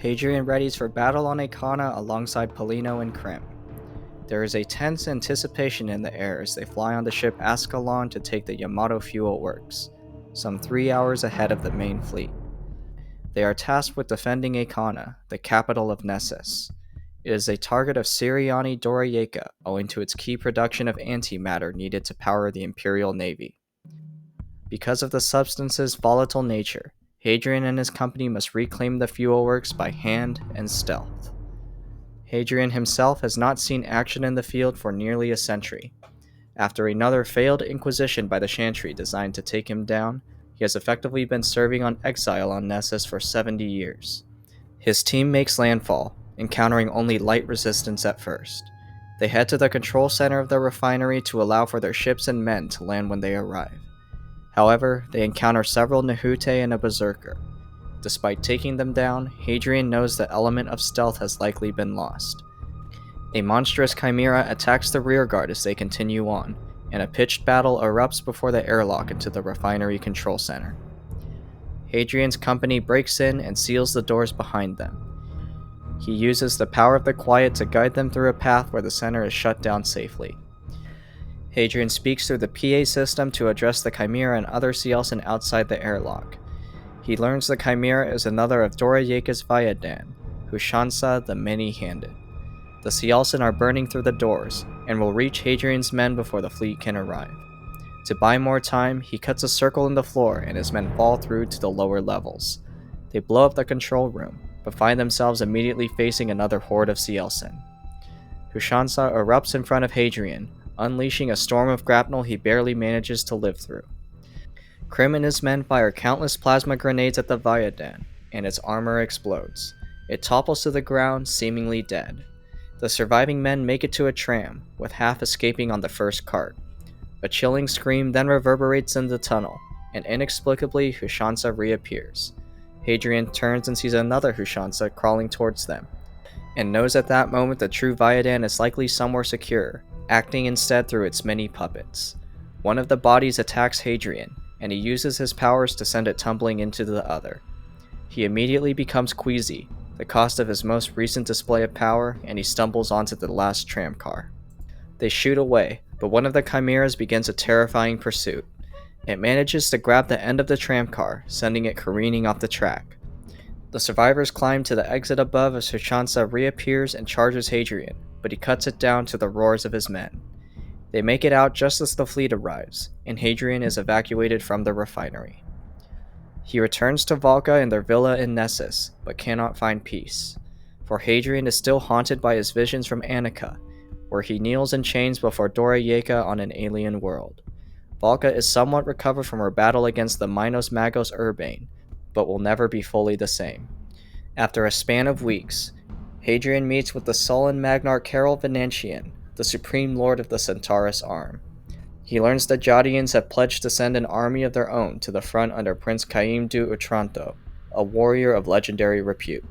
Hadrian readies for battle on Aana alongside Polino and Krim. There is a tense anticipation in the air as they fly on the ship Ascalon to take the Yamato Fuel Works, some 3 hours ahead of the main fleet. They are tasked with defending Aana, the capital of Nessus. It is a target of Siriani Dorayeka owing to its key production of antimatter needed to power the Imperial Navy. Because of the substance's volatile nature, Hadrian and his company must reclaim the fuel works by hand and stealth. Hadrian himself has not seen action in the field for nearly a century. After another failed inquisition by the Chantry designed to take him down, he has effectively been serving on exile on Nessus for 70 years. His team makes landfall, encountering only light resistance at first. They head to the control center of the refinery to allow for their ships and men to land when they arrive. However, they encounter several Nahute and a Berserker. Despite taking them down, Hadrian knows the element of stealth has likely been lost. A monstrous chimera attacks the rearguard as they continue on, and a pitched battle erupts before the airlock into the refinery control center. Hadrian's company breaks in and seals the doors behind them. He uses the power of the quiet to guide them through a path where the center is shut down safely. Hadrian speaks through the PA system to address the chimera and other Cielcin outside the airlock. He learns the chimera is another of Dorayeka's Vayadan, Hushansa the Many-Handed. The Cielcin are burning through the doors, and will reach Hadrian's men before the fleet can arrive. To buy more time, he cuts a circle in the floor and his men fall through to the lower levels. They blow up the control room, but find themselves immediately facing another horde of Cielcin. Hushansa erupts in front of Hadrian, unleashing a storm of grapnel he barely manages to live through. Krim and his men fire countless plasma grenades at the Vayadan, and its armor explodes. It topples to the ground, seemingly dead. The surviving men make it to a tram, with half escaping on the first cart. A chilling scream then reverberates in the tunnel, and inexplicably Hushansa reappears. Hadrian turns and sees another Hushansa crawling towards them, and knows at that moment the true Vayadan is likely somewhere secure, acting instead through its many puppets. One of the bodies attacks Hadrian, and he uses his powers to send it tumbling into the other. He immediately becomes queasy, the cost of his most recent display of power, and he stumbles onto the last tram car. They shoot away, but one of the chimeras begins a terrifying pursuit. It manages to grab the end of the tram car, sending it careening off the track. The survivors climb to the exit above as Hushansa reappears and charges Hadrian, but he cuts it down to the roars of his men. They make it out just as the fleet arrives, and Hadrian is evacuated from the refinery. He returns to Valka in their villa in Nessus, but cannot find peace, for Hadrian is still haunted by his visions from Aana, where he kneels in chains before Dorayeka on an alien world. Valka is somewhat recovered from her battle against the Minos Magos Urbane, but will never be fully the same. After a span of weeks, Hadrian meets with the sullen Magnar Carol Venantian, the supreme lord of the Centaurus arm. He learns the Jadians have pledged to send an army of their own to the front under Prince Caim du Otranto, a warrior of legendary repute.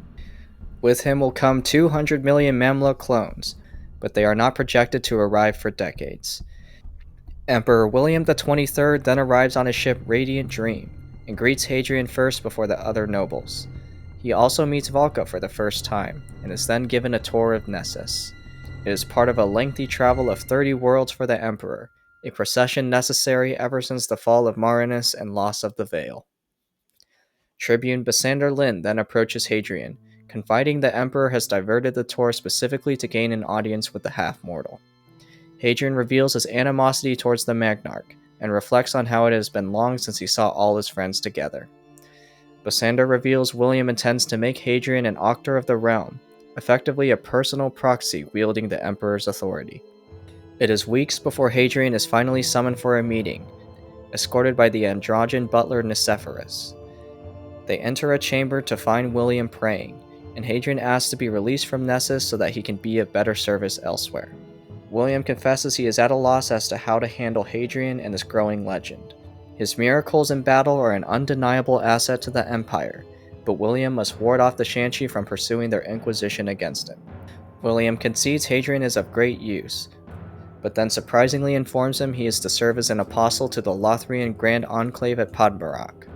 With him will come 200 million Mamluk clones, but they are not projected to arrive for decades. Emperor William the 23rd then arrives on his ship Radiant Dream, and greets Hadrian first before the other nobles. He also meets Valka for the first time, and is then given a tour of Nessus. It is part of a lengthy travel of 30 worlds for the Emperor, a procession necessary ever since the fall of Marinus and loss of the Veil. Tribune Basander Lin then approaches Hadrian, confiding the Emperor has diverted the tour specifically to gain an audience with the half-mortal. Hadrian reveals his animosity towards the Magnarch, and reflects on how it has been long since he saw all his friends together. Basander reveals William intends to make Hadrian an Auctor of the Realm, effectively a personal proxy wielding the Emperor's authority. It is weeks before Hadrian is finally summoned for a meeting, escorted by the androgyne butler Nicephorus. They enter a chamber to find William praying, and Hadrian asks to be released from Nessus so that he can be of better service elsewhere. William confesses he is at a loss as to how to handle Hadrian and his growing legend. His miracles in battle are an undeniable asset to the Empire, but William must ward off the Chantry from pursuing their inquisition against him. William concedes Hadrian is of great use, but then surprisingly informs him he is to serve as an apostle to the Lothrian Grand Enclave at Podmarok.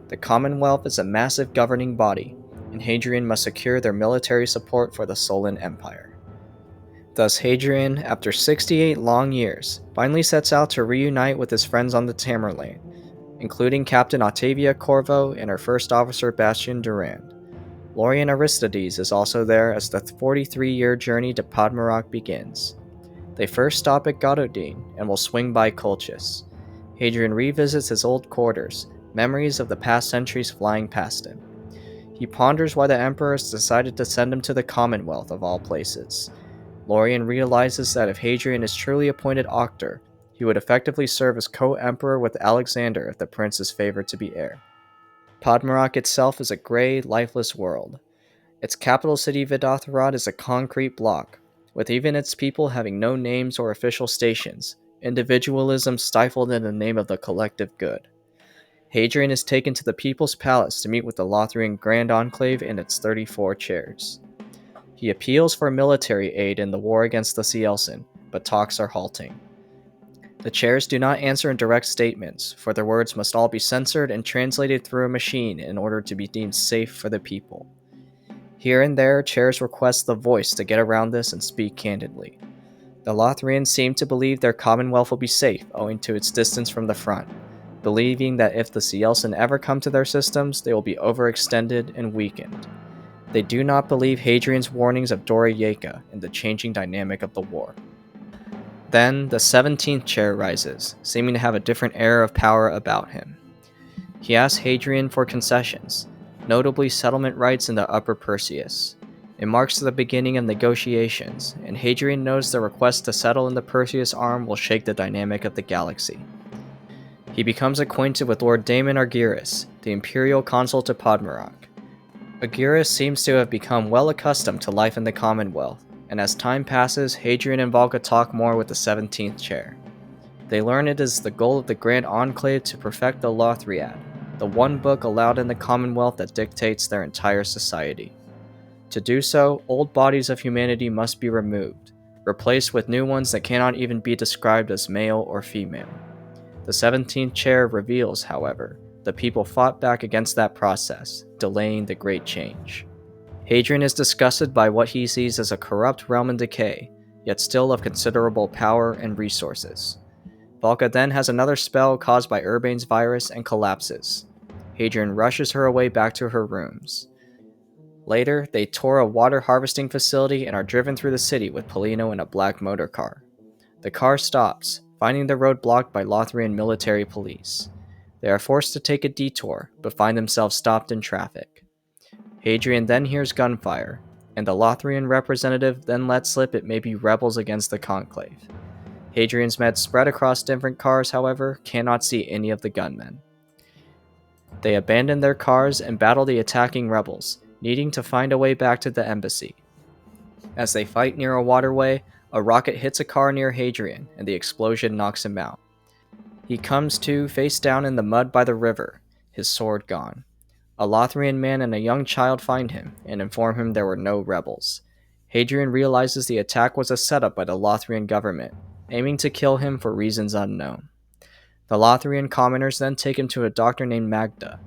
The Commonwealth is a massive governing body, and Hadrian must secure their military support for the Solon Empire. Thus, Hadrian, after 68 long years, finally sets out to reunite with his friends on the Tamerlane, including Captain Octavia Corvo and her first officer Bastian Daran. Lorian Aristides is also there as the 43-year journey to Podmarok begins. They first stop at Gododin and will swing by Cultus. Hadrian revisits his old quarters, memories of the past centuries flying past him. He ponders why the Emperor has decided to send him to the Commonwealth of all places. Lorian realizes that if Hadrian is truly appointed Octor, he would effectively serve as co-emperor with Alexander if the prince is favored to be heir. Podmarok itself is a grey, lifeless world. Its capital city Vidothrad is a concrete block, with even its people having no names or official stations, individualism stifled in the name of the collective good. Hadrian is taken to the People's Palace to meet with the Lothrian Grand Enclave and its 34 chairs. He appeals for military aid in the war against the Cielcin, but talks are halting. The chairs do not answer in direct statements, for their words must all be censored and translated through a machine in order to be deemed safe for the people. Here and there, chairs request the voice to get around this and speak candidly. The Lothrians seem to believe their commonwealth will be safe owing to its distance from the front, believing that if the Cielcin ever come to their systems, they will be overextended and weakened. They do not believe Hadrian's warnings of Dora Yeka and the changing dynamic of the war. Then, the 17th chair rises, seeming to have a different air of power about him. He asks Hadrian for concessions, notably settlement rights in the Upper Perseus. It marks the beginning of negotiations, and Hadrian knows the request to settle in the Perseus arm will shake the dynamic of the galaxy. He becomes acquainted with Lord Daemon Argyrus, the imperial consul to Podmarok. Argyrus seems to have become well accustomed to life in the Commonwealth, and as time passes, Hadrian and Valka talk more with the 17th chair. They learn it is the goal of the Grand Enclave to perfect the Lothriad, the one book allowed in the Commonwealth that dictates their entire society. To do so, old bodies of humanity must be removed, replaced with new ones that cannot even be described as male or female. The 17th chair reveals, however, the people fought back against that process, delaying the great change. Hadrian is disgusted by what he sees as a corrupt realm in decay, yet still of considerable power and resources. Valka then has another spell caused by Urbane's virus and collapses. Hadrian rushes her away back to her rooms. Later, they tour a water harvesting facility and are driven through the city with Polino in a black motor car. The car stops, finding the road blocked by Lothrian military police. They are forced to take a detour, but find themselves stopped in traffic. Hadrian then hears gunfire, and the Lothrian representative then lets slip it may be rebels against the Conclave. Hadrian's men spread across different cars, however, cannot see any of the gunmen. They abandon their cars and battle the attacking rebels, needing to find a way back to the embassy. As they fight near a waterway, a rocket hits a car near Hadrian, and the explosion knocks him out. He comes to face down in the mud by the river, his sword gone. A Lothrian man and a young child find him, and inform him there were no rebels. Hadrian realizes the attack was a setup by the Lothrian government, aiming to kill him for reasons unknown. The Lothrian commoners then take him to a doctor named Magda.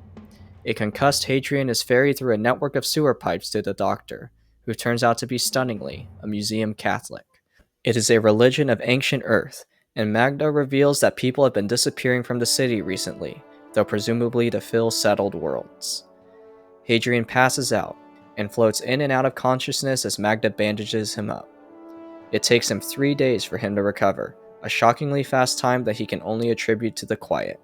A concussed Hadrian is ferried through a network of sewer pipes to the doctor, who turns out to be stunningly a museum Catholic. It is a religion of ancient Earth, and Magda reveals that people have been disappearing from the city recently, though presumably to fill settled worlds. Hadrian passes out, and floats in and out of consciousness as Magda bandages him up. It takes him 3 days for him to recover, a shockingly fast time that he can only attribute to the quiet.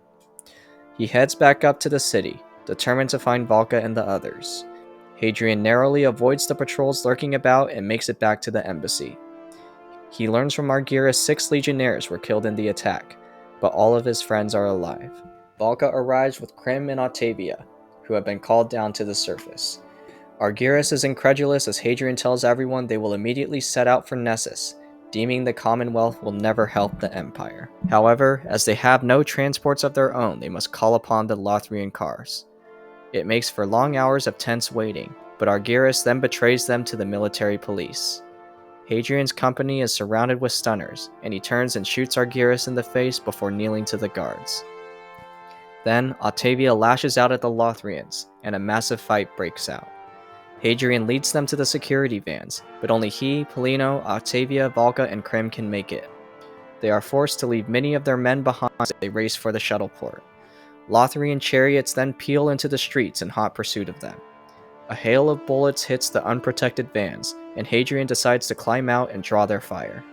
He heads back up to the city, determined to find Valka and the others. Hadrian narrowly avoids the patrols lurking about and makes it back to the embassy. He learns from Argyrus 6 legionnaires were killed in the attack, but all of his friends are alive. Valka arrives with Krim and Octavia, who have been called down to the surface. Argyrus is incredulous as Hadrian tells everyone they will immediately set out for Nessus, deeming the Commonwealth will never help the Empire. However, as they have no transports of their own, they must call upon the Lothrian cars. It makes for long hours of tense waiting, but Argyrus then betrays them to the military police. Hadrian's company is surrounded with stunners, and he turns and shoots Argyrus in the face before kneeling to the guards. Then, Octavia lashes out at the Lothrians, and a massive fight breaks out. Hadrian leads them to the security vans, but only he, Polino, Octavia, Valka, and Krim can make it. They are forced to leave many of their men behind as they race for the shuttle port. Lothrian chariots then peel into the streets in hot pursuit of them. A hail of bullets hits the unprotected vans, and Hadrian decides to climb out and draw their fire.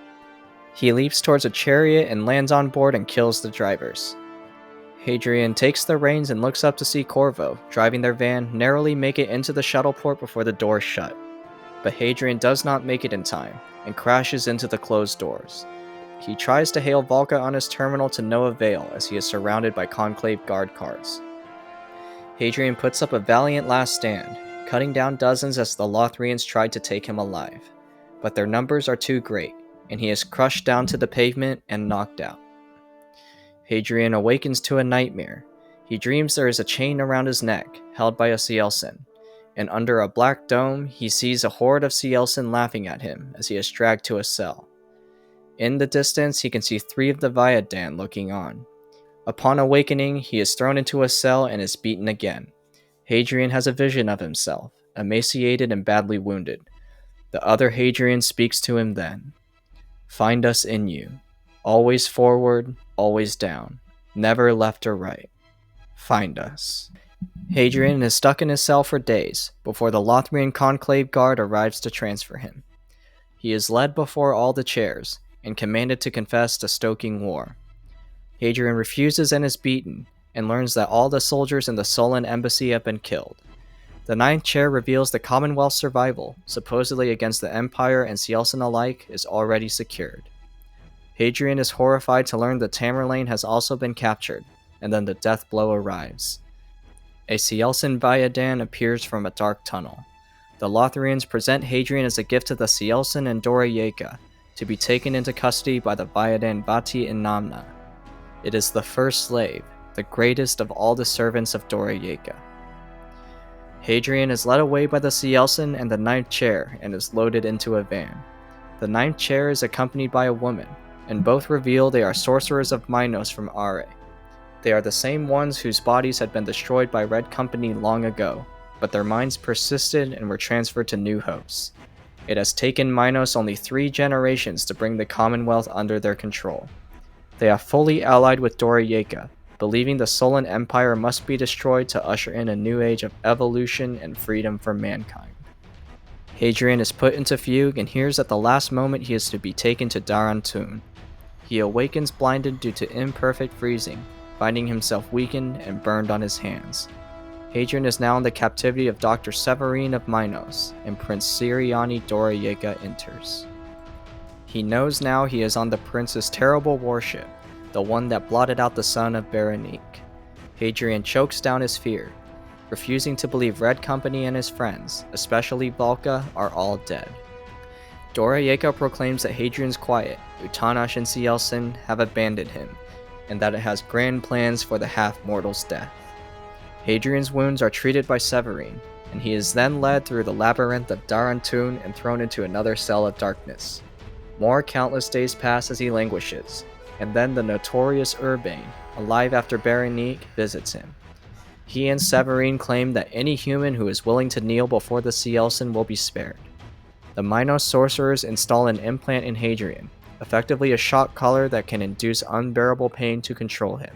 He leaps towards a chariot and lands on board and kills the drivers. Hadrian takes the reins and looks up to see Corvo, driving their van, narrowly make it into the shuttle port before the doors shut. But Hadrian does not make it in time, and crashes into the closed doors. He tries to hail Valka on his terminal to no avail as he is surrounded by Conclave guard cars. Hadrian puts up a valiant last stand, cutting down dozens as the Lothrians tried to take him alive. But their numbers are too great, and he is crushed down to the pavement and knocked out. Hadrian awakens to a nightmare. He dreams there is a chain around his neck, held by a Cielcin, and under a black dome he sees a horde of Cielcin laughing at him as he is dragged to a cell. In the distance he can see 3 of the Viadan looking on. Upon awakening, he is thrown into a cell and is beaten again. Hadrian has a vision of himself, emaciated and badly wounded. The other Hadrian speaks to him then. "Find us in you. Always forward, always down. Never left or right. Find us." Hadrian is stuck in his cell for days, before the Lothrian Conclave Guard arrives to transfer him. He is led before all the chairs, and commanded to confess to stoking war. Hadrian refuses and is beaten, and learns that all the soldiers in the Sullan embassy have been killed. The Ninth Chair reveals the Commonwealth's survival, supposedly against the Empire and Cielcin alike, is already secured. Hadrian is horrified to learn that Tamerlane has also been captured, and then the death blow arrives. A Cielcin Viadan appears from a dark tunnel. The Lothrians present Hadrian as a gift to the Cielcin and Dorayeka, to be taken into custody by the Viadan Vati and Namna. It is the first slave, the greatest of all the servants of Dorayeka. Hadrian is led away by the Cielcin and the Ninth Chair and is loaded into a van. The Ninth Chair is accompanied by a woman, and both reveal they are sorcerers of Minos from Are. They are the same ones whose bodies had been destroyed by Red Company long ago, but their minds persisted and were transferred to New Hopes. It has taken Minos only 3 generations to bring the Commonwealth under their control. They are fully allied with Dorayeka, believing the Sullan Empire must be destroyed to usher in a new age of evolution and freedom for mankind. Hadrian is put into fugue and hears at the last moment he is to be taken to Daran. He awakens blinded due to imperfect freezing, finding himself weakened and burned on his hands. Hadrian is now in the captivity of Dr. Severine of Minos, and Prince Siriani Dorayeka enters. He knows now he is on the prince's terrible warship, the one that blotted out the son of Berenice. Hadrian chokes down his fear, refusing to believe Red Company and his friends, especially Valka, are all dead. Dorayeka proclaims that Hadrian's quiet, Utanash and Cielcin have abandoned him, and that it has grand plans for the half-mortal's death. Hadrian's wounds are treated by Severine, and he is then led through the labyrinth of Daran and thrown into another cell of darkness. More countless days pass as he languishes, and then the notorious Urbane, alive after Berenice, visits him. He and Severine claim that any human who is willing to kneel before the Cielcin will be spared. The Minos sorcerers install an implant in Hadrian, effectively a shock collar that can induce unbearable pain to control him.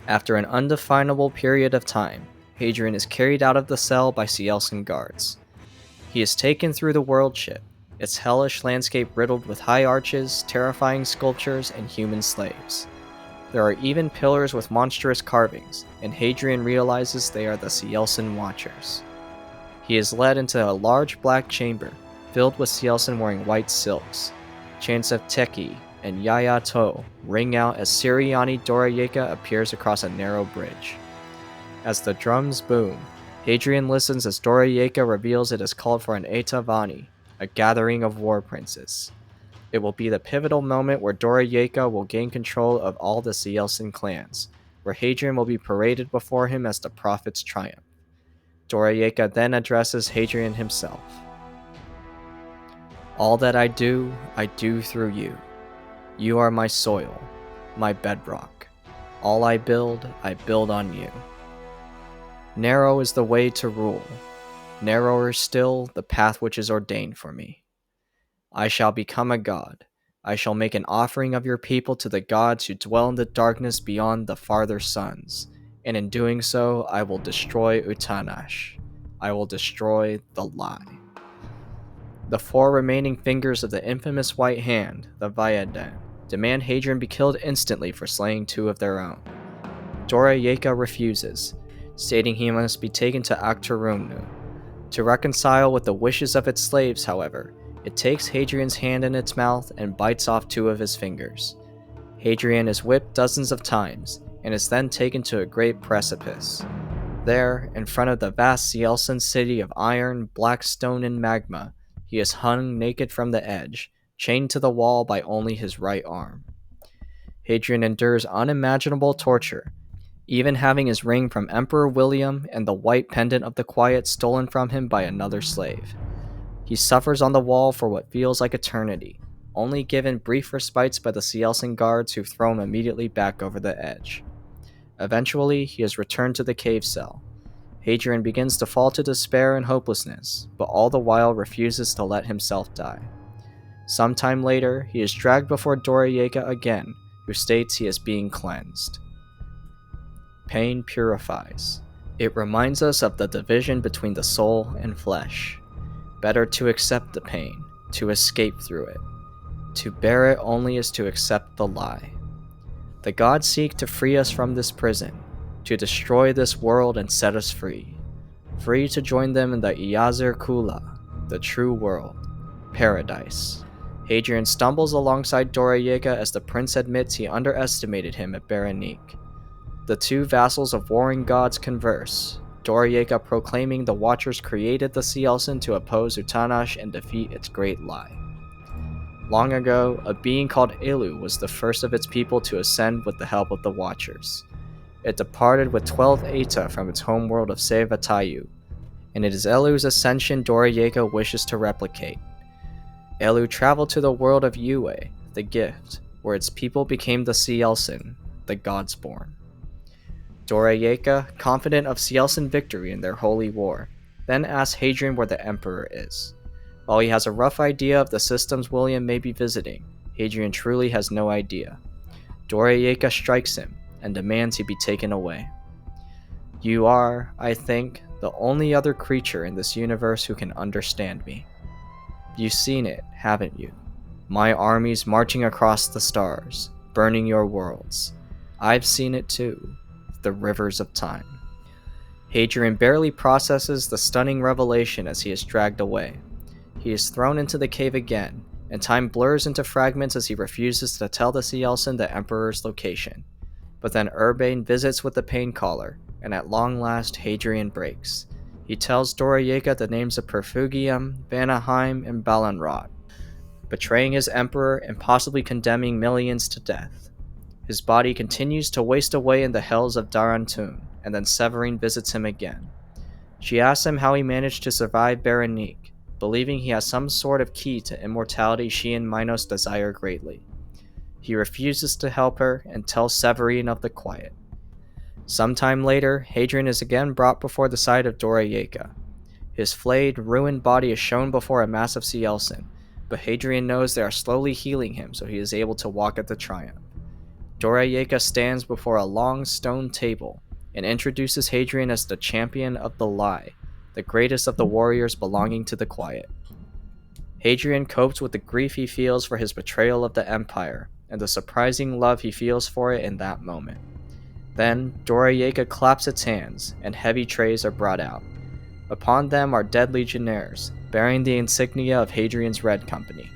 After an undefinable period of time, Hadrian is carried out of the cell by Cielcin guards. He is taken through the world ship, its hellish landscape riddled with high arches, terrifying sculptures, and human slaves. There are even pillars with monstrous carvings, and Hadrian realizes they are the Cielcin Watchers. He is led into a large black chamber, filled with Cielcin wearing white silks. Chants of Teki and Yaya To ring out as Siriani Dorayeka appears across a narrow bridge. As the drums boom, Hadrian listens as Dorayeka reveals it is called for an Eta Vani, a gathering of war princes. It will be the pivotal moment where Dorayeka will gain control of all the Cielcin clans, where Hadrian will be paraded before him as the prophet's triumph. Dorayeka then addresses Hadrian himself. "All that I do through you. You are my soil, my bedrock. All I build on you. Narrow is the way to rule. narrower still the path which is ordained for me. I shall become a god. I shall make an offering of your people to the gods who dwell in the darkness beyond the farther suns, and in doing so I will destroy Utanash. I will destroy the lie. The 4 remaining fingers of the infamous White Hand, the Vayadan, demand Hadrian be killed instantly for slaying 2 of their own. Dorayeka refuses, stating he must be taken to Actarumu. To reconcile with the wishes of its slaves, however, it takes Hadrian's hand in its mouth and bites off 2 of his fingers. Hadrian is whipped dozens of times, and is then taken to a great precipice. There, in front of the vast Cielcin city of iron, black stone, and magma, he is hung naked from the edge, chained to the wall by only his right arm. Hadrian endures unimaginable torture, even having his ring from Emperor William and the white pendant of the Quiet stolen from him by another slave. He suffers on the wall for what feels like eternity, only given brief respites by the Cielcin guards who throw him immediately back over the edge. Eventually, he is returned to the cave cell. Hadrian begins to fall to despair and hopelessness, but all the while refuses to let himself die. Sometime later, he is dragged before Dorayeka again, who states he is being cleansed. Pain purifies. It reminds us of the division between the soul and flesh. Better to accept the pain, to escape through it. To bear it only is to accept the lie. The gods seek to free us from this prison, to destroy this world and set us free. Free to join them in the Iyazir Kula, the true world, paradise. Hadrian stumbles alongside Dorayeka as the prince admits he underestimated him at Berenice. The 2 vassals of warring gods converse, Dorayeka proclaiming the Watchers created the Cielcin to oppose Utanash and defeat its great lie. Long ago, a being called Elu was the first of its people to ascend with the help of the Watchers. It departed with 12 Eta from its homeworld of Sevatayu, and it is Elu's ascension Dorayeka wishes to replicate. Elu traveled to the world of Yue, the Gift, where its people became the Cielcin, the Godsborn. Dorayeka, confident of Cielcin victory in their holy war, then asks Hadrian where the Emperor is. While he has a rough idea of the systems William may be visiting, Hadrian truly has no idea. Dorayeka strikes him and demands he be taken away. You are, I think, the only other creature in this universe who can understand me. You've seen it, haven't you? My armies marching across the stars, burning your worlds. I've seen it too. The rivers of time. Hadrian barely processes the stunning revelation as he is dragged away. He is thrown into the cave again, and time blurs into fragments as he refuses to tell the Cielcin the Emperor's location. But then Urbane visits with the Pain Caller, and at long last Hadrian breaks. He tells Dorayeka the names of Perfugium, Vanaheim, and Balanrod, betraying his emperor and possibly condemning millions to death. His body continues to waste away in the hells of Daran, and then Severine visits him again. She asks him how he managed to survive Berenice, believing he has some sort of key to immortality she and Minos desire greatly. He refuses to help her and tells Severine of the Quiet. Sometime later, Hadrian is again brought before the sight of Dorayeka. His flayed, ruined body is shown before a massive Cielcin, but Hadrian knows they are slowly healing him so he is able to walk at the triumph. Dorayeka stands before a long stone table and introduces Hadrian as the champion of the lie, the greatest of the warriors belonging to the Quiet. Hadrian copes with the grief he feels for his betrayal of the Empire, and the surprising love he feels for it in that moment. Then, Dorayeka claps its hands, and heavy trays are brought out. Upon them are dead legionnaires, bearing the insignia of Hadrian's Red Company.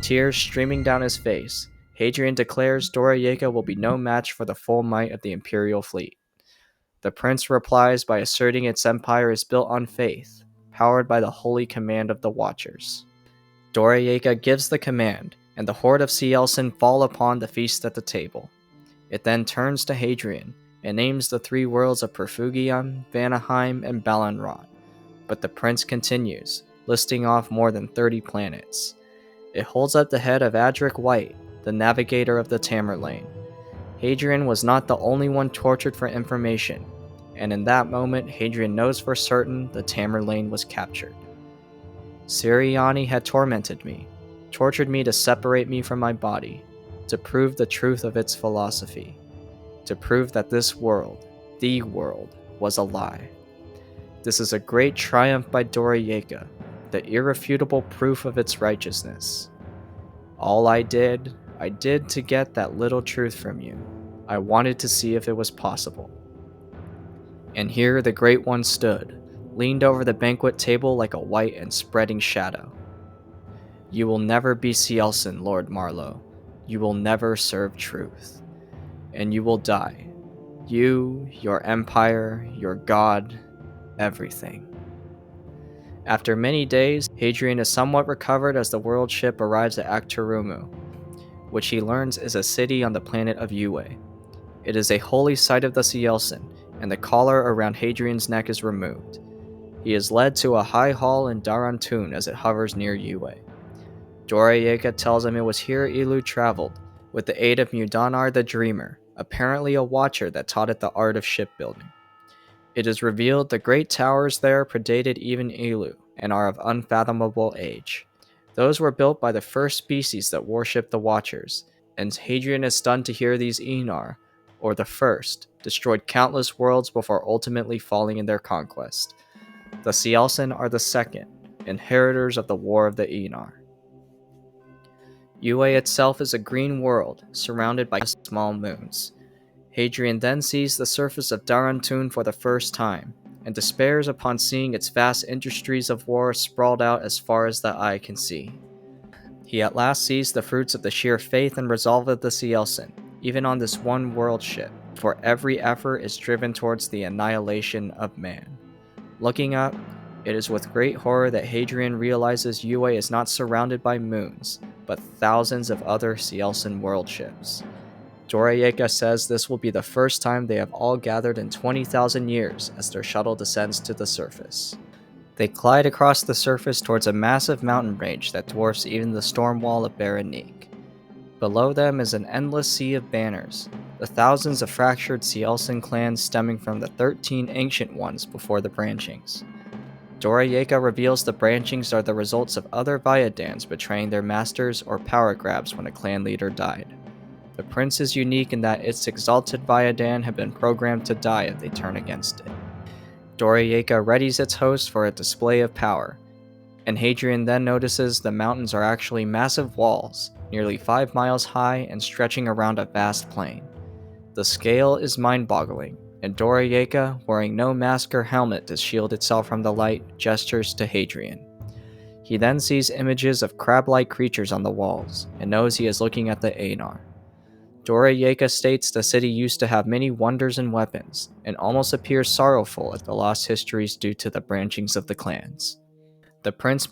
Tears streaming down his face, Hadrian declares Dorayeka will be no match for the full might of the Imperial fleet. The prince replies by asserting its empire is built on faith, powered by the holy command of the Watchers. Dorayeka gives the command, and the horde of Cielcin fall upon the feast at the table. It then turns to Hadrian and names the 3 worlds of Perfugium, Vanaheim, and Balanrod, but the prince continues, listing off more than 30 planets. It holds up the head of Adric White, the navigator of the Tamerlane. Hadrian was not the only one tortured for information. and in that moment, Hadrian knows for certain the Tamerlane was captured. Cielcin had tormented me, tortured me to separate me from my body, to prove the truth of its philosophy, to prove that this world, the world, was a lie. This is a great triumph by Dorayeka, the irrefutable proof of its righteousness. All I did to get that little truth from you. I wanted to see if it was possible. And here the Great One stood, leaned over the banquet table like a white and spreading shadow. You will never be Cielcin, Lord Marlowe. You will never serve truth. And you will die. You, your empire, your god, everything. After many days, Hadrian is somewhat recovered as the world ship arrives at Actarumu, which he learns is a city on the planet of Yue. It is a holy site of the Cielcin, and the collar around Hadrian's neck is removed. He is led to a high hall in Daran as it hovers near Yue. Dorayeka tells him it was here Ilu traveled, with the aid of Mudanar the Dreamer, apparently a watcher that taught it the art of shipbuilding. It is revealed the great towers there predated even Ilu, and are of unfathomable age. Those were built by the first species that worshipped the Watchers, and Hadrian is stunned to hear these Enar, or the first, destroyed countless worlds before ultimately falling in their conquest. The Cielcin are the second, inheritors of the War of the Enar. Yue itself is a green world, surrounded by small moons. Hadrian then sees the surface of Daran for the first time, and despairs upon seeing its vast industries of war sprawled out as far as the eye can see. He at last sees the fruits of the sheer faith and resolve of the Cielcin, even on this one world ship, for every effort is driven towards the annihilation of man. Looking up, it is with great horror that Hadrian realizes Yue is not surrounded by moons, but thousands of other Cielcin world ships. Dorayeka says this will be the first time they have all gathered in 20,000 years as their shuttle descends to the surface. They glide across the surface towards a massive mountain range that dwarfs even the storm wall of Berenique. Below them is an endless sea of banners, the thousands of fractured Cielcin clans stemming from the 13 ancient ones before the branchings. Dorayeka reveals the branchings are the results of other Viadans betraying their masters or power grabs when a clan leader died. The prince is unique in that its exalted Viadan have been programmed to die if they turn against it. Dorayeka readies its host for a display of power, and Hadrian then notices the mountains are actually massive walls, nearly 5 miles high and stretching around a vast plain. The scale is mind-boggling, and Dorayeka, wearing no mask or helmet to shield itself from the light, gestures to Hadrian. He then sees images of crab-like creatures on the walls, and knows he is looking at the Anar. Dorayeka states the city used to have many wonders and weapons, and almost appears sorrowful at the lost histories due to the branchings of the clans. The prince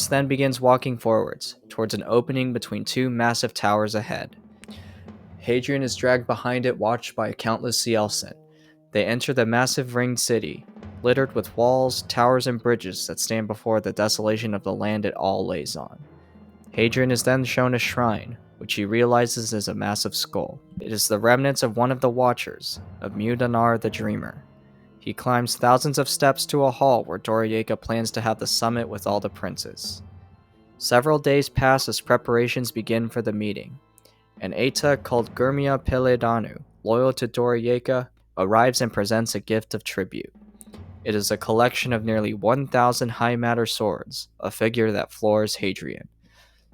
then begins walking forwards, towards an opening between two massive towers ahead. Hadrian is dragged behind it, watched by countless Cielcin. They enter the massive ringed city, littered with walls, towers, and bridges that stand before the desolation of the land it all lays on. Hadrian is then shown a shrine, which he realizes is a massive skull. It is the remnants of one of the Watchers, of Mudanar the Dreamer. He climbs thousands of steps to a hall where Dorayeka plans to have the summit with all the princes. Several days pass as preparations begin for the meeting. An Aita called Gurmia Peledanu, loyal to Dorayeka, arrives and presents a gift of tribute. It is a collection of nearly 1,000 high matter swords, a figure that floors Hadrian.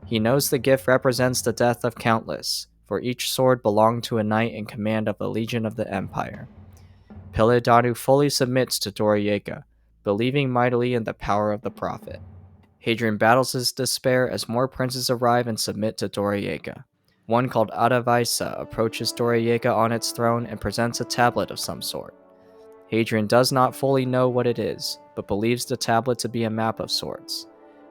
He knows the gift represents the death of countless, for each sword belonged to a knight in command of a legion of the Empire. Peledanu fully submits to Dorayeka, believing mightily in the power of the prophet. Hadrian battles his despair as more princes arrive and submit to Dorayeka. One called Adavaisa approaches Dorayeka on its throne and presents a tablet of some sort. Hadrian does not fully know what it is, but believes the tablet to be a map of sorts.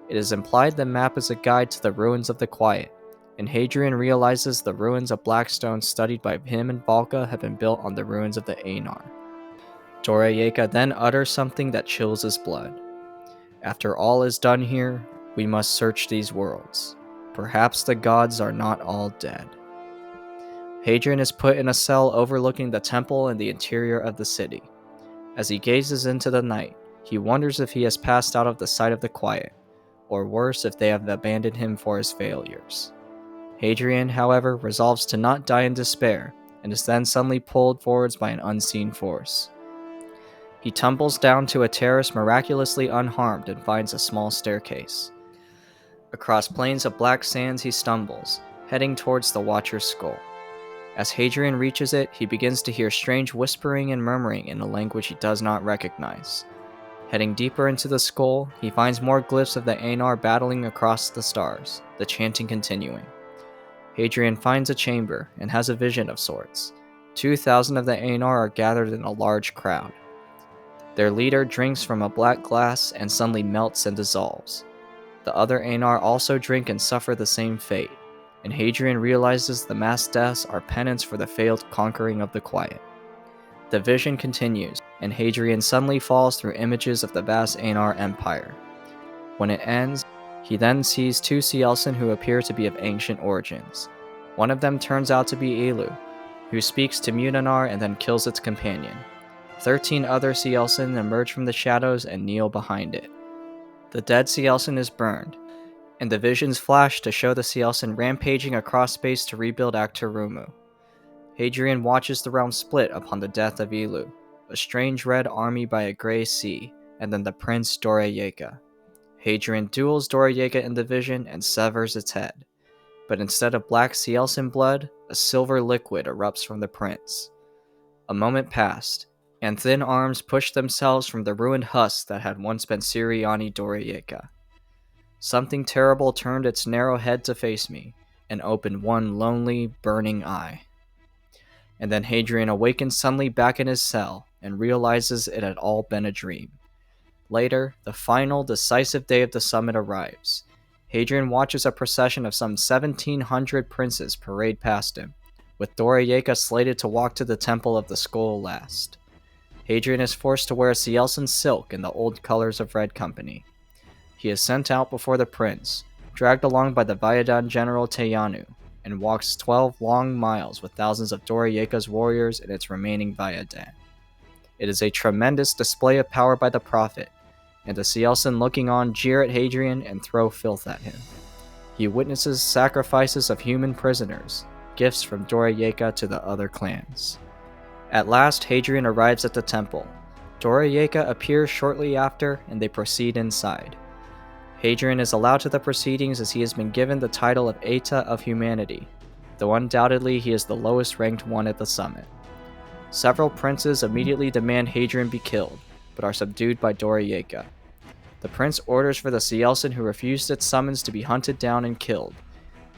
It is implied the map is a guide to the ruins of the Quiet, and Hadrian realizes the ruins of Blackstone studied by him and Valka have been built on the ruins of the Anar. Dorayeka then utters something that chills his blood. After all is done here, we must search these worlds. Perhaps the gods are not all dead. Hadrian is put in a cell overlooking the temple and the interior of the city. As he gazes into the night, he wonders if he has passed out of the sight of the quiet, or worse, if they have abandoned him for his failures. Hadrian, however, resolves to not die in despair, and is then suddenly pulled forwards by an unseen force. He tumbles down to a terrace miraculously unharmed and finds a small staircase. Across plains of black sands he stumbles, heading towards the Watcher's skull. As Hadrian reaches it, he begins to hear strange whispering and murmuring in a language he does not recognize. Heading deeper into the skull, he finds more glyphs of the Aana battling across the stars, the chanting continuing. Hadrian finds a chamber and has a vision of sorts. 2,000 of the Aana are gathered in a large crowd. Their leader drinks from a black glass and suddenly melts and dissolves. The other Aana also drink and suffer the same fate, and Hadrian realizes the mass deaths are penance for the failed conquering of the quiet. The vision continues, and Hadrian suddenly falls through images of the vast Aana Empire. When it ends, he then sees two Cielcin who appear to be of ancient origins. One of them turns out to be Elu, who speaks to Muninar and then kills its companion. 13 other Cielcin emerge from the shadows and kneel behind it. The dead Cielcin is burned, and the visions flash to show the Cielcin rampaging across space to rebuild Actarumu. Hadrian watches the realm split upon the death of Elu, a strange red army by a grey sea, and then the prince Dorayeka. Hadrian duels Dorayeka in the vision and severs its head, but instead of black Cielcin blood, a silver liquid erupts from the prince. A moment passed, and thin arms pushed themselves from the ruined husk that had once been Siriani Dorayeka. Something terrible turned its narrow head to face me, and opened one lonely, burning eye. And then Hadrian awakens suddenly back in his cell, and realizes it had all been a dream. Later, the final, decisive day of the summit arrives. Hadrian watches a procession of some 1,700 princes parade past him, with Dorayeka slated to walk to the Temple of the Skull last. Hadrian is forced to wear Cielcin silk in the old colors of Red Company. He is sent out before the prince, dragged along by the Viadan general Teyanu, and walks 12 long miles with thousands of Dorayeka's warriors in its remaining Viadan. It is a tremendous display of power by the prophet, and the Cielcin looking on jeer at Hadrian and throw filth at him. He witnesses sacrifices of human prisoners, gifts from Dorayeka to the other clans. At last, Hadrian arrives at the temple. Dorayeka appears shortly after, and they proceed inside. Hadrian is allowed to the proceedings as he has been given the title of Eta of Humanity, though undoubtedly he is the lowest ranked one at the summit. Several princes immediately demand Hadrian be killed, but are subdued by Dorayeka. The prince orders for the Cielcin who refused its summons to be hunted down and killed,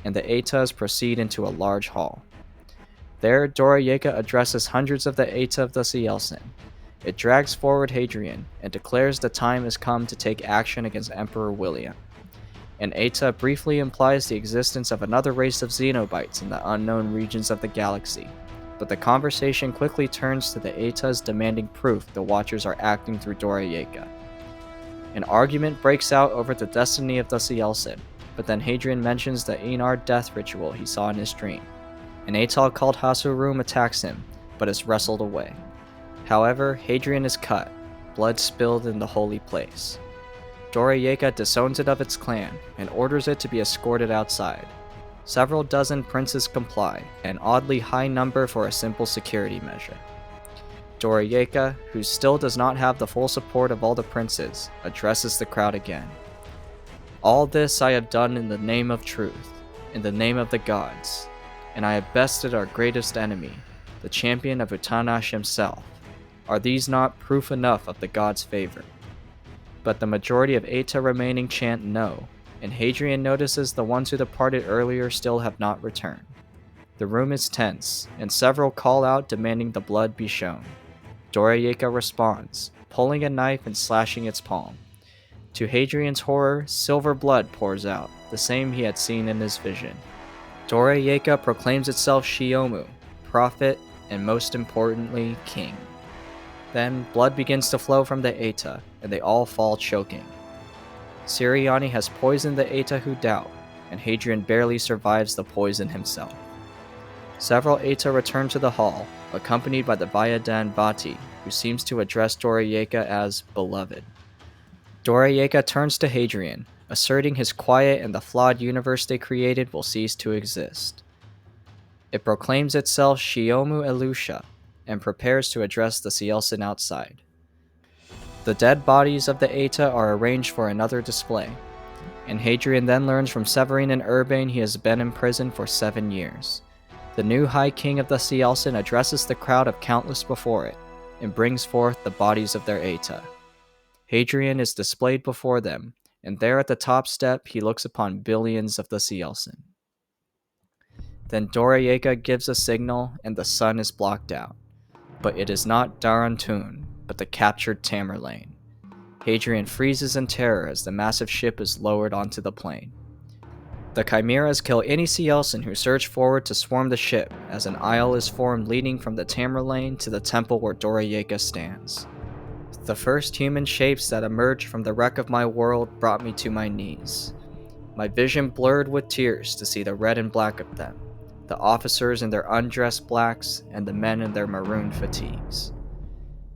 and the Etas proceed into a large hall. There, Dorayeka addresses hundreds of the Eta of the Cielcin. It drags forward Hadrian, and declares the time has come to take action against Emperor William. An Eta briefly implies the existence of another race of Xenobites in the unknown regions of the galaxy, but the conversation quickly turns to the Etas demanding proof the Watchers are acting through Dorayeka. An argument breaks out over the destiny of the Cielcin, but then Hadrian mentions the Enar death ritual he saw in his dream. An Eta called Hasurum attacks him, but is wrestled away. However, Hadrian is cut, blood spilled in the holy place. Dorayeka disowns it of its clan, and orders it to be escorted outside. Several dozen princes comply, an oddly high number for a simple security measure. Dorayeka, who still does not have the full support of all the princes, addresses the crowd again. All this I have done in the name of truth, in the name of the gods, and I have bested our greatest enemy, the champion of Utanash himself. Are these not proof enough of the gods' favor? But the majority of Eta remaining chant no, and Hadrian notices the ones who departed earlier still have not returned. The room is tense, and several call out demanding the blood be shown. Dorayeka responds, pulling a knife and slashing its palm. To Hadrian's horror, silver blood pours out, the same he had seen in his vision. Dorayeka proclaims itself Shiomu, prophet, and most importantly, king. Then, blood begins to flow from the Eta, and they all fall choking. Siriani has poisoned the Eta who doubt, and Hadrian barely survives the poison himself. Several Eta return to the hall, accompanied by the Vayadan Vati, who seems to address Dorayeka as beloved. Dorayeka turns to Hadrian, asserting his quiet and the flawed universe they created will cease to exist. It proclaims itself Shiomu Elusha, and prepares to address the Cielcin outside. The dead bodies of the Eta are arranged for another display, and Hadrian then learns from Severine and Urbane he has been in prison for 7 years. The new High King of the Cielcin addresses the crowd of countless before it, and brings forth the bodies of their Eta. Hadrian is displayed before them, and there at the top step he looks upon billions of the Cielcin. Then Dorayeka gives a signal, and the sun is blocked out. But it is not Daran, but the captured Tamerlane. Hadrian freezes in terror as the massive ship is lowered onto the plain. The Chimeras kill any Cielcin who surge forward to swarm the ship, as an aisle is formed leading from the Tamerlane to the temple where Dorayeka stands. The first human shapes that emerged from the wreck of my world brought me to my knees. My vision blurred with tears to see the red and black of them, the officers in their undressed blacks and the men in their maroon fatigues.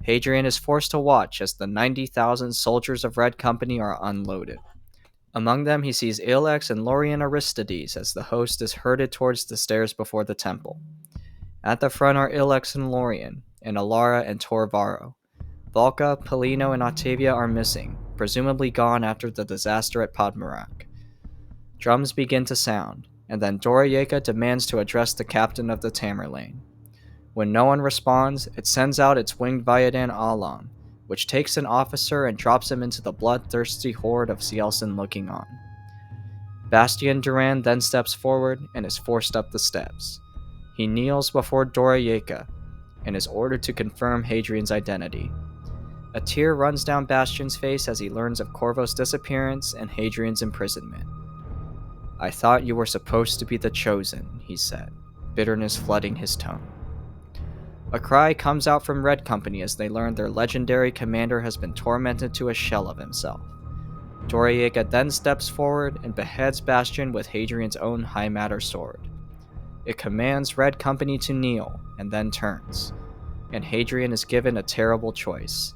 Hadrian is forced to watch as the 90,000 soldiers of Red Company are unloaded. Among them he sees Ilex and Lorian Aristides as the host is herded towards the stairs before the temple. At the front are Ilex and Lorian, and Alara and Torvaro. Valka, Polino, and Octavia are missing, presumably gone after the disaster at Podmarok. Drums begin to sound, and then Dorayeka demands to address the captain of the Tamerlane. When no one responds, it sends out its winged Vayadan Alon, which takes an officer and drops him into the bloodthirsty horde of Cielcin looking on. Bastian Daran then steps forward and is forced up the steps. He kneels before Dorayeka and is ordered to confirm Hadrian's identity. A tear runs down Bastian's face as he learns of Corvo's disappearance and Hadrian's imprisonment. "I thought you were supposed to be the chosen," he said, bitterness flooding his tone. A cry comes out from Red Company as they learn their legendary commander has been tormented to a shell of himself. Dorayeka then steps forward and beheads Bastian with Hadrian's own high matter sword. It commands Red Company to kneel and then turns, and Hadrian is given a terrible choice.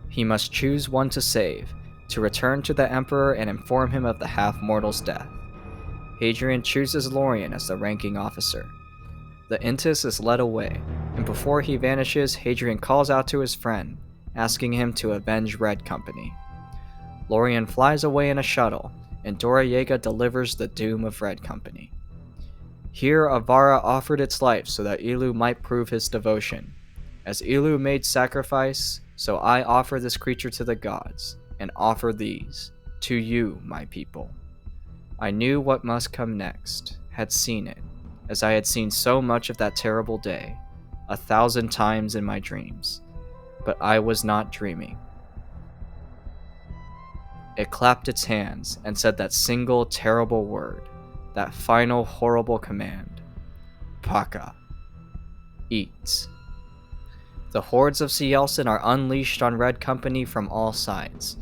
He must choose one to save, to return to the Emperor and inform him of the half-mortal's death. Hadrian chooses Lorian as the ranking officer. The Intis is led away, and before he vanishes, Hadrian calls out to his friend, asking him to avenge Red Company. Lorian flies away in a shuttle, and Dorayeka delivers the doom of Red Company. Here Avara offered its life so that Ilu might prove his devotion. As Ilu made sacrifice, so I offer this creature to the gods, and offer these to you, my people. I knew what must come next, had seen it, as I had seen so much of that terrible day, 1,000 times in my dreams. But I was not dreaming. It clapped its hands and said that single terrible word, that final horrible command. Paka. Eat. The hordes of Cielcin are unleashed on Red Company from all sides.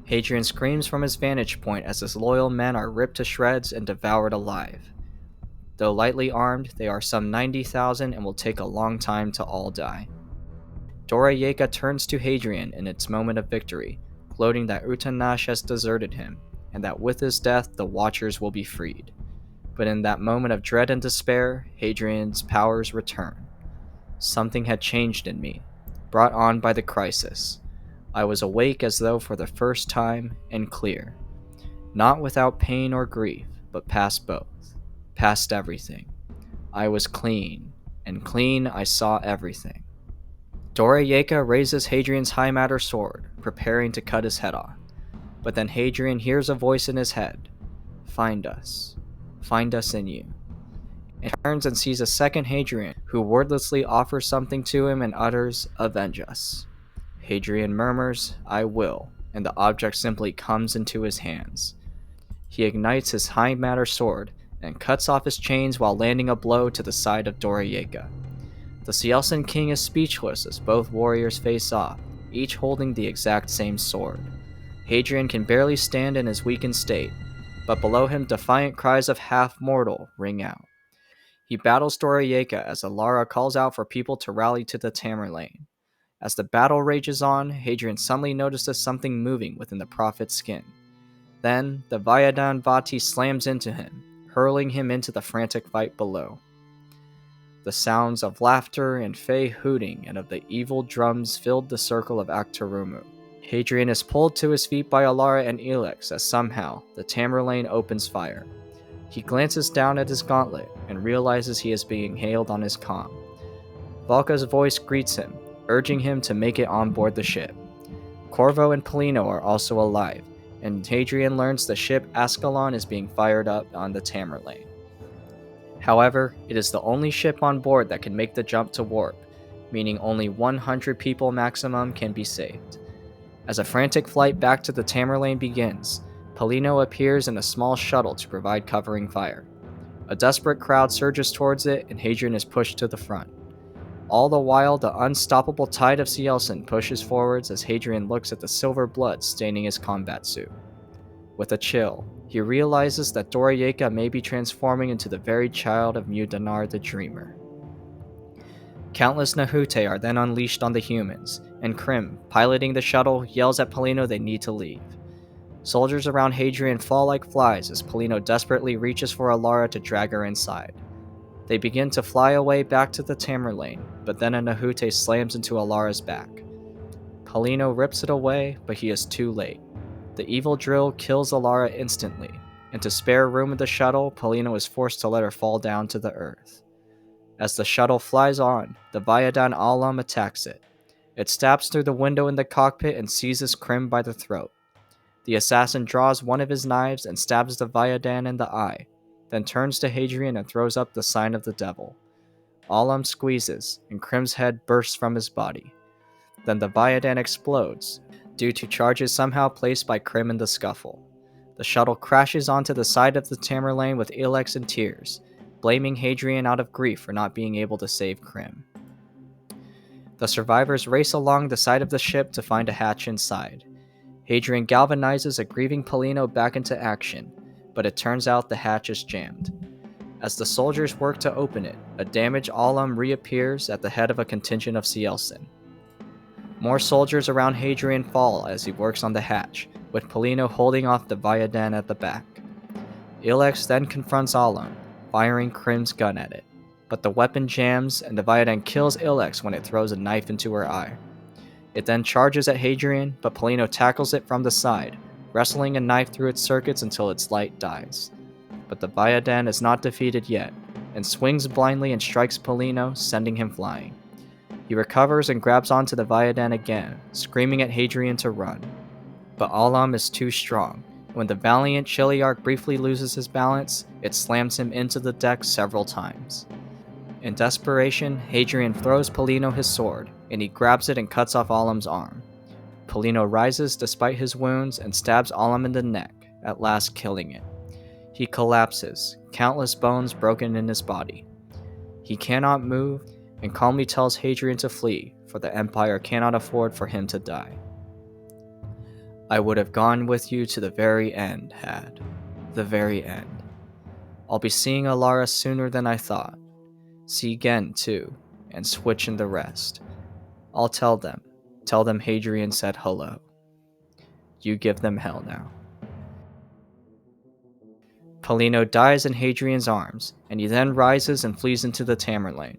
Hadrian screams from his vantage point as his loyal men are ripped to shreds and devoured alive. Though lightly armed, they are some 90,000 and will take a long time to all die. Dorayeka turns to Hadrian in its moment of victory, gloating that Utanash has deserted him, and that with his death the Watchers will be freed. But in that moment of dread and despair, Hadrian's powers return. Something had changed in me, brought on by the crisis. I was awake as though for the first time, and clear. Not without pain or grief, but past both. Past everything. I was clean, and clean I saw everything. Dorayeka raises Hadrian's high matter sword, preparing to cut his head off. But then Hadrian hears a voice in his head. Find us in you. And turns and sees a second Hadrian, who wordlessly offers something to him and utters, "Avenge us." Hadrian murmurs, "I will," and the object simply comes into his hands. He ignites his high matter sword, and cuts off his chains while landing a blow to the side of Dorayeka. The Cielcin king is speechless as both warriors face off, each holding the exact same sword. Hadrian can barely stand in his weakened state, but below him defiant cries of half-mortal ring out. He battles Dorieka as Alara calls out for people to rally to the Tamerlane. As the battle rages on, Hadrian suddenly notices something moving within the prophet's skin. Then, the Vayadan Vati slams into him, hurling him into the frantic fight below. The sounds of laughter and fey hooting and of the evil drums filled the circle of Actarumu. Hadrian is pulled to his feet by Alara and Elex as somehow the Tamerlane opens fire. He glances down at his gauntlet and realizes he is being hailed on his comm. Valka's voice greets him, urging him to make it on board the ship. Corvo and Polino are also alive, and Hadrian learns the ship Ascalon is being fired up on the Tamerlane. However, it is the only ship on board that can make the jump to warp, meaning only 100 people maximum can be saved. As a frantic flight back to the Tamerlane begins, Polino appears in a small shuttle to provide covering fire. A desperate crowd surges towards it, and Hadrian is pushed to the front. All the while, the unstoppable tide of Cielcin pushes forwards as Hadrian looks at the silver blood staining his combat suit. With a chill, he realizes that Dorieka may be transforming into the very child of Mudanar the Dreamer. Countless Nahute are then unleashed on the humans, and Krim, piloting the shuttle, yells at Polino they need to leave. Soldiers around Hadrian fall like flies as Polino desperately reaches for Alara to drag her inside. They begin to fly away back to the Tamerlane, but then a Nahute slams into Alara's back. Polino rips it away, but he is too late. The evil drill kills Alara instantly, and to spare room in the shuttle, Polino is forced to let her fall down to the earth. As the shuttle flies on, the Vayadan Alam attacks it. It stabs through the window in the cockpit and seizes Krim by the throat. The assassin draws one of his knives and stabs the Vayadan in the eye, then turns to Hadrian and throws up the sign of the devil. Alam squeezes, and Krim's head bursts from his body. Then the Vayadan explodes, due to charges somehow placed by Krim in the scuffle. The shuttle crashes onto the side of the Tamerlane with Elex in tears, blaming Hadrian out of grief for not being able to save Krim. The survivors race along the side of the ship to find a hatch inside. Hadrian galvanizes a grieving Polino back into action, but it turns out the hatch is jammed. As the soldiers work to open it, a damaged Alam reappears at the head of a contingent of Cielcin. More soldiers around Hadrian fall as he works on the hatch, with Polino holding off the Vayadan at the back. Elex then confronts Alam, firing Krim's gun at it, but the weapon jams and the Vayadan kills Elex when it throws a knife into her eye. It then charges at Hadrian, but Polino tackles it from the side, wrestling a knife through its circuits until its light dies. But the Vayadan is not defeated yet, and swings blindly and strikes Polino, sending him flying. He recovers and grabs onto the Vayadan again, screaming at Hadrian to run. But Alam is too strong. When the valiant Chiliarch briefly loses his balance, it slams him into the deck several times. In desperation, Hadrian throws Polino his sword, and he grabs it and cuts off Alam's arm. Polino rises despite his wounds and stabs Alam in the neck, at last killing it. He collapses, countless bones broken in his body. He cannot move, and calmly tells Hadrian to flee, for the Empire cannot afford for him to die. I would have gone with you to the very end, Had. The very end. I'll be seeing Alara sooner than I thought. See Gen, too, and Switch and the rest. I'll tell them Hadrian said hello. You give them hell now. Polino dies in Hadrian's arms, and he then rises and flees into the Tamerlane.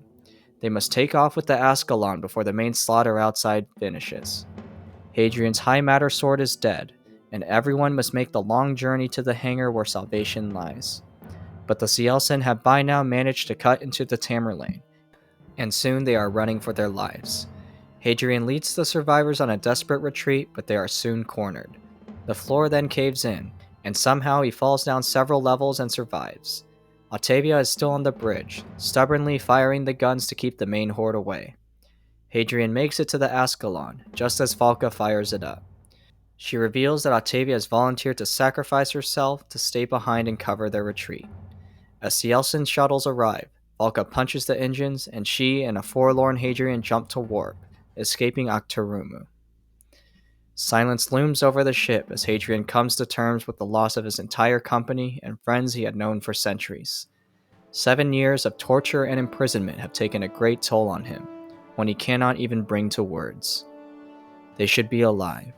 They must take off with the Ascalon before the main slaughter outside finishes. Hadrian's high matter sword is dead, and everyone must make the long journey to the hangar where salvation lies. But the Cielcin have by now managed to cut into the Tamerlane, and soon they are running for their lives. Hadrian leads the survivors on a desperate retreat, but they are soon cornered. The floor then caves in, and somehow he falls down several levels and survives. Octavia is still on the bridge, stubbornly firing the guns to keep the main horde away. Hadrian makes it to the Ascalon, just as Valka fires it up. She reveals that Octavia has volunteered to sacrifice herself to stay behind and cover their retreat. As Cielcin shuttles arrive, Valka punches the engines, and she and a forlorn Hadrian jump to warp, escaping Actarumu. Silence looms over the ship as Hadrian comes to terms with the loss of his entire company and friends he had known for centuries. 7 years of torture and imprisonment have taken a great toll on him, one he cannot even bring to words. They should be alive.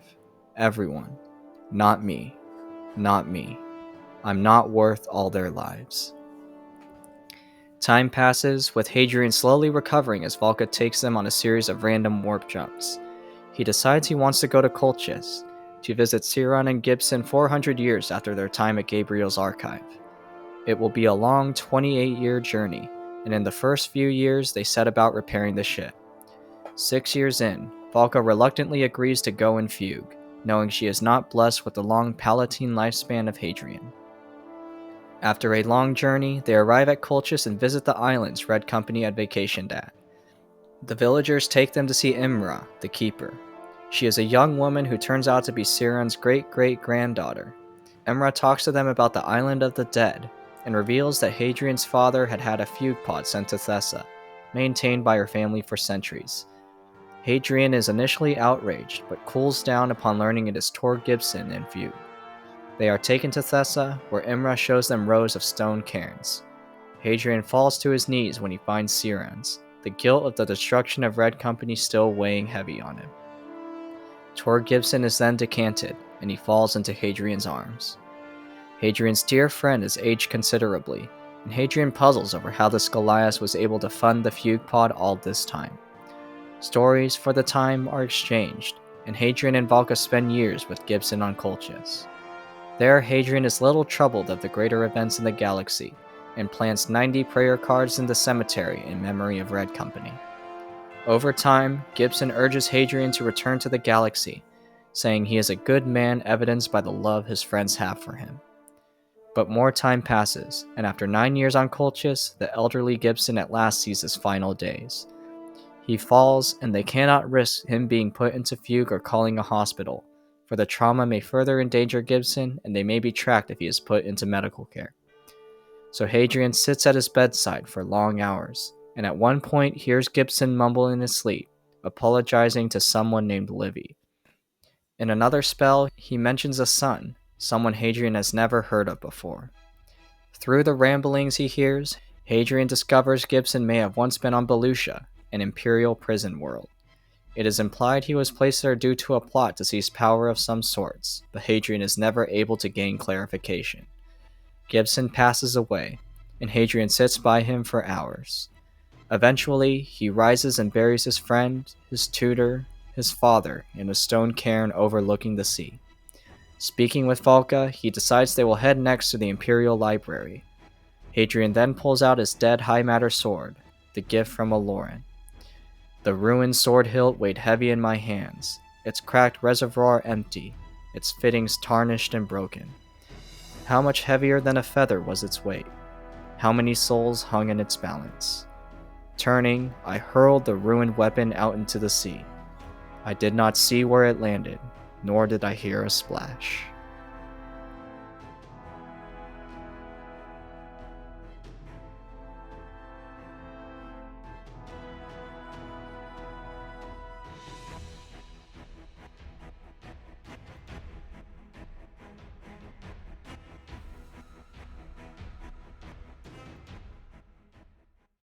Everyone. Not me. Not me. I'm not worth all their lives. Time passes, with Hadrian slowly recovering as Valka takes them on a series of random warp jumps. He decides he wants to go to Cultus, to visit Cielcin and Gibson 400 years after their time at Gabriel's archive. It will be a long 28-year journey, and in the first few years they set about repairing the ship. 6 years in, Valka reluctantly agrees to go and fugue, knowing she is not blessed with the long Palatine lifespan of Hadrian. After a long journey, they arrive at Cultus and visit the islands Red Company had vacationed at. The villagers take them to see Imra, the keeper. She is a young woman who turns out to be Cielcin's great-great-granddaughter. Imra talks to them about the island of the dead, and reveals that Hadrian's father had a fugue pod sent to Thessa, maintained by her family for centuries. Hadrian is initially outraged, but cools down upon learning it is Tor Gibson and fugue. They are taken to Thessa, where Imra shows them rows of stone cairns. Hadrian falls to his knees when he finds Cielcin's, the guilt of the destruction of Red Company still weighing heavy on him. Tor Gibson is then decanted, and he falls into Hadrian's arms. Hadrian's dear friend is aged considerably, and Hadrian puzzles over how the Scholias was able to fund the fugue pod all this time. Stories, for the time, are exchanged, and Hadrian and Valka spend years with Gibson on Cultus. There, Hadrian is little troubled of the greater events in the galaxy, and plants 90 prayer cards in the cemetery in memory of Red Company. Over time, Gibson urges Hadrian to return to the galaxy, saying he is a good man evidenced by the love his friends have for him. But more time passes, and after 9 years on Cultus, the elderly Gibson at last sees his final days. He falls, and they cannot risk him being put into fugue or calling a hospital, for the trauma may further endanger Gibson, and they may be tracked if he is put into medical care. So Hadrian sits at his bedside for long hours, and at one point hears Gibson mumble in his sleep, apologizing to someone named Livy. In another spell, he mentions a son, someone Hadrian has never heard of before. Through the ramblings he hears, Hadrian discovers Gibson may have once been on Belucia, an imperial prison world. It is implied he was placed there due to a plot to seize power of some sorts, but Hadrian is never able to gain clarification. Gibson passes away, and Hadrian sits by him for hours. Eventually, he rises and buries his friend, his tutor, his father, in a stone cairn overlooking the sea. Speaking with Valka, he decides they will head next to the Imperial Library. Hadrian then pulls out his dead High Matter sword, the gift from Aloran. The ruined sword hilt weighed heavy in my hands, its cracked reservoir empty, its fittings tarnished and broken. How much heavier than a feather was its weight? How many souls hung in its balance? Turning, I hurled the ruined weapon out into the sea. I did not see where it landed, nor did I hear a splash.